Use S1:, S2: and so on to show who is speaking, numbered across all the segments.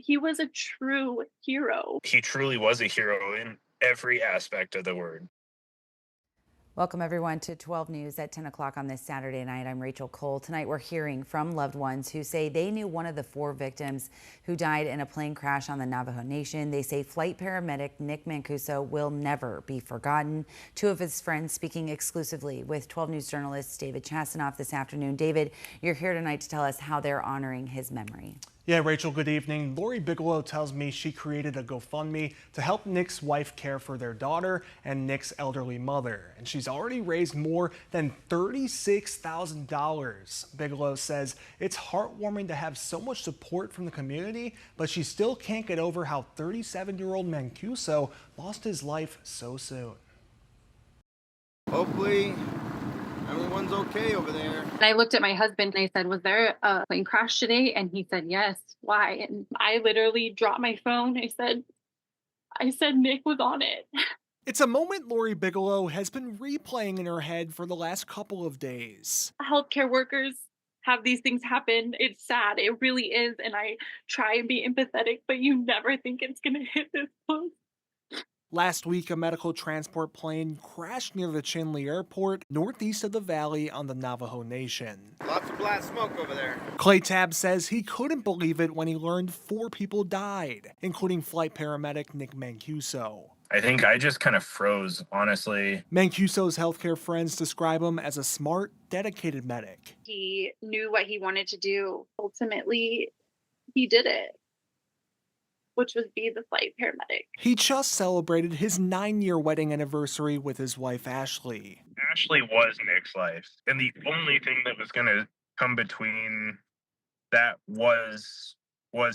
S1: He was a true hero.
S2: He truly was a hero in every aspect of the word.
S3: Welcome everyone to 12 News at 10 o'clock on this Saturday night. I'm Rachel Cole. Tonight we're hearing from loved ones who say they knew one of the 4 victims who died in a plane crash on the Navajo Nation. They say flight paramedic Nick Mancuso will never be forgotten. 2 of his friends speaking exclusively with 12 News journalist David Chasanoff this afternoon. David, you're here tonight to tell us how they're honoring his memory.
S4: Yeah, Rachel, good evening. Lori Bigelow tells me she created a GoFundMe to help Nick's wife care for their daughter and Nick's elderly mother. And she's already raised more than $36,000. Bigelow says it's heartwarming to have so much support from the community, but she still can't get over how 37-year-old Mancuso lost his life so soon.
S5: Hopefully everyone's okay over there.
S1: And I looked at my husband and I said, was there a plane crash today? And he said, yes. Why? And I literally dropped my phone. I said, Nick was on it.
S4: It's a moment Lori Bigelow has been replaying in her head for the last couple of days.
S1: Healthcare workers have these things happen. It's sad. It really is. And I try and be empathetic, but you never think it's going to hit this close.
S4: Last week, a medical transport plane crashed near the Chinle airport, northeast of the valley on the Navajo Nation.
S5: Lots of black smoke over there.
S4: Clay Tabb says he couldn't believe it when he learned 4 people died, including flight paramedic Nick Mancuso.
S2: I think I just kind of froze, honestly.
S4: Mancuso's healthcare friends describe him as a smart, dedicated medic.
S1: He knew what he wanted to do. Ultimately, he did it, which was be the flight paramedic.
S4: He just celebrated his 9-year wedding anniversary with his wife, Ashley.
S2: Ashley was Nick's life. And the only thing that was going to come between that was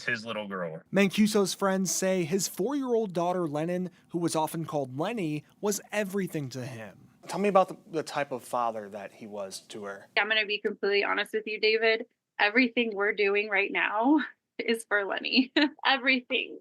S2: his little girl.
S4: Mancuso's friends say his 4-year-old daughter, Lennon, who was often called Lenny, was everything to him. Tell me about the type of father that he was to her.
S1: I'm going to be completely honest with you, David. Everything we're doing right now is for Lenny. Everything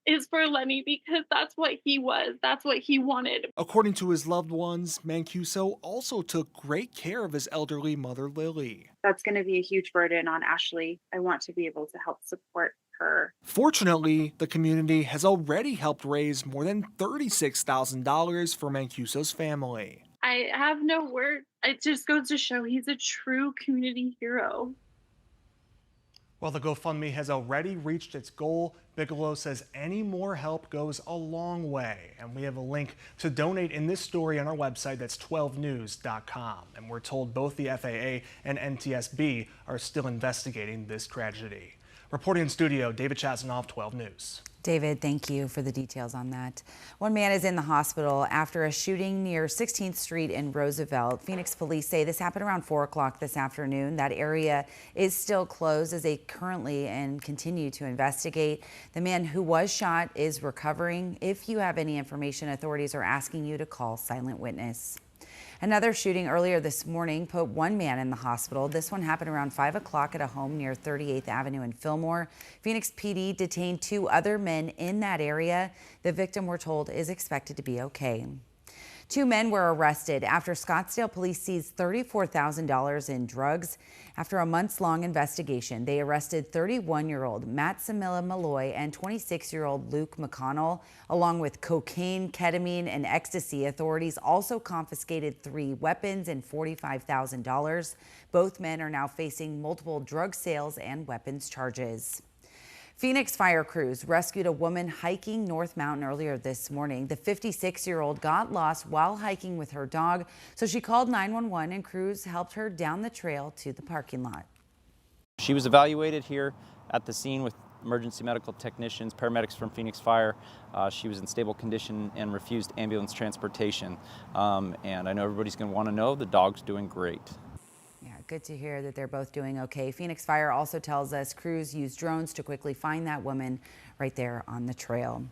S1: is for Lenny because that's what he was. That's what he wanted.
S4: According to his loved ones, Mancuso also took great care of his elderly mother, Lily.
S1: That's going to be a huge burden on Ashley. I want to be able to help support her.
S4: Fortunately, the community has already helped raise more than $36,000 for Mancuso's family.
S1: I have no words. It just goes to show he's a true community hero.
S4: Well, the GoFundMe has already reached its goal. Bigelow says any more help goes a long way. And we have a link to donate in this story on our website. That's 12news.com. And we're told both the FAA and NTSB are still investigating this tragedy. Reporting in studio, David Chasanoff, 12 News.
S3: David, thank you for the details on that. One man is in the hospital after a shooting near 16th Street in Roosevelt. Phoenix police say this happened around 4 o'clock this afternoon. That area is still closed as they currently and continue to investigate. The man who was shot is recovering. If you have any information, authorities are asking you to call Silent Witness. Another shooting earlier this morning put 1 man in the hospital. This one happened around 5 o'clock at a home near 38th Avenue in Fillmore. Phoenix PD detained 2 other men in that area. The victim, we're told, is expected to be okay. 2 men were arrested after Scottsdale police seized $34,000 in drugs. After a months-long investigation, they arrested 31-year-old Matt Samila Malloy and 26-year-old Luke McConnell, along with cocaine, ketamine, and ecstasy. Authorities also confiscated 3 weapons and $45,000. Both men are now facing multiple drug sales and weapons charges. Phoenix fire crews rescued a woman hiking North Mountain earlier this morning. The 56-year-old got lost while hiking with her dog, so she called 911 and crews helped her down the trail to the parking lot.
S6: She was evaluated here at the scene with emergency medical technicians, paramedics from Phoenix Fire. She was in stable condition and refused ambulance transportation. And I know everybody's going to want to know the dog's doing great.
S3: Yeah, good to hear that they're both doing okay. Phoenix Fire also tells us crews used drones to quickly find that woman right there on the trail.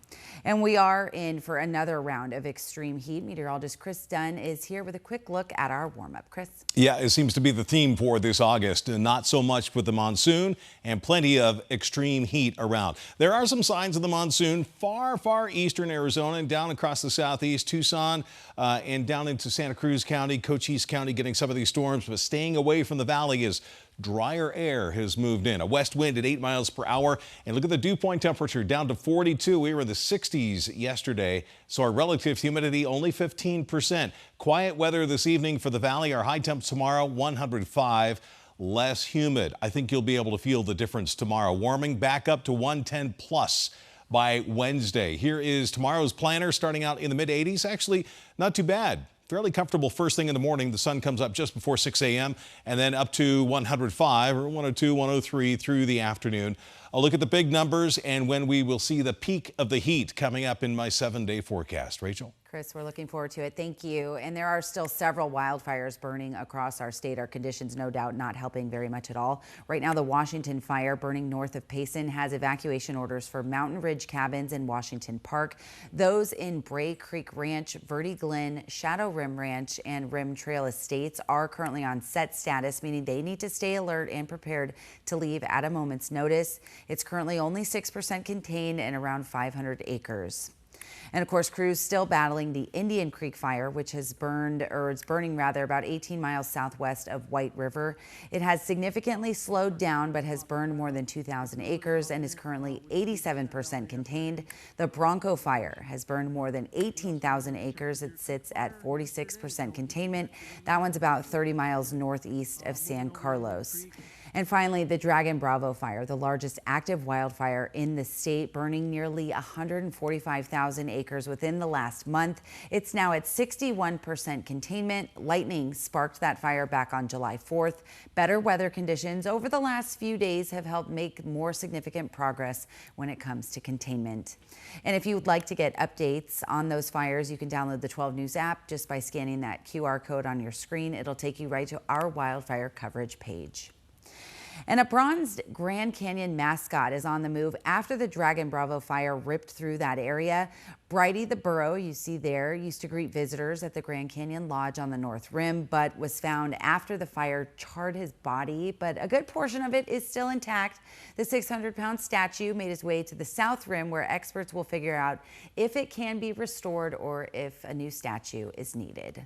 S3: And we are in for another round of extreme heat. Meteorologist Chris Dunn is here with a quick look at our warm-up. Chris?
S7: Yeah, it seems to be the theme for this August. Not so much with the monsoon and plenty of extreme heat around. There are some signs of the monsoon far eastern Arizona and down across the southeast, Tucson, and down into Santa Cruz County, Cochise County getting some of these storms, but staying away from the valley is drier air has moved in. A west wind at 8 miles per hour. And look at the dew point temperature down to 42. We were in the 60s yesterday, so our relative humidity only 15%. Quiet weather this evening for the valley. Our high temps tomorrow 105. Less humid. I think you'll be able to feel the difference tomorrow. Warming back up to 110 plus by Wednesday. Here is tomorrow's planner, starting out in the mid 80s. Actually, not too bad. Fairly comfortable first thing in the morning. The sun comes up just before 6 a.m. and then up to 105 or 102, 103 through the afternoon. I'll look at the big numbers and when we will see the peak of the heat coming up in my 7-day forecast. Rachel?
S3: Chris, we're looking forward to it. Thank you. And there are still several wildfires burning across our state. Our conditions, no doubt, not helping very much at all. Right now, the Washington fire burning north of Payson has evacuation orders for Mountain Ridge Cabins in Washington Park. Those in Bray Creek Ranch, Verde Glen, Shadow Rim Ranch, and Rim Trail Estates are currently on set status, meaning they need to stay alert and prepared to leave at a moment's notice. It's currently only 6% contained and around 500 acres. And of course, crews still battling the Indian Creek fire, which has burned, or it's burning rather, about 18 miles southwest of White River. It has significantly slowed down, but has burned more than 2,000 acres and is currently 87% contained. The Bronco fire has burned more than 18,000 acres. It sits at 46% containment. That one's about 30 miles northeast of San Carlos. And finally, the Dragon Bravo fire, the largest active wildfire in the state, burning nearly 145,000 acres within the last month. It's now at 61% containment. Lightning sparked that fire back on July 4th. Better weather conditions over the last few days have helped make more significant progress when it comes to containment. And if you would like to get updates on those fires, you can download the 12 News app just by scanning that QR code on your screen. It'll take you right to our wildfire coverage page. And a bronzed Grand Canyon mascot is on the move after the Dragon Bravo fire ripped through that area. Brighty the Burro, you see there, used to greet visitors at the Grand Canyon Lodge on the North Rim, but was found after the fire charred his body. But a good portion of it is still intact. The 600-pound statue made its way to the South Rim, where experts will figure out if it can be restored or if a new statue is needed.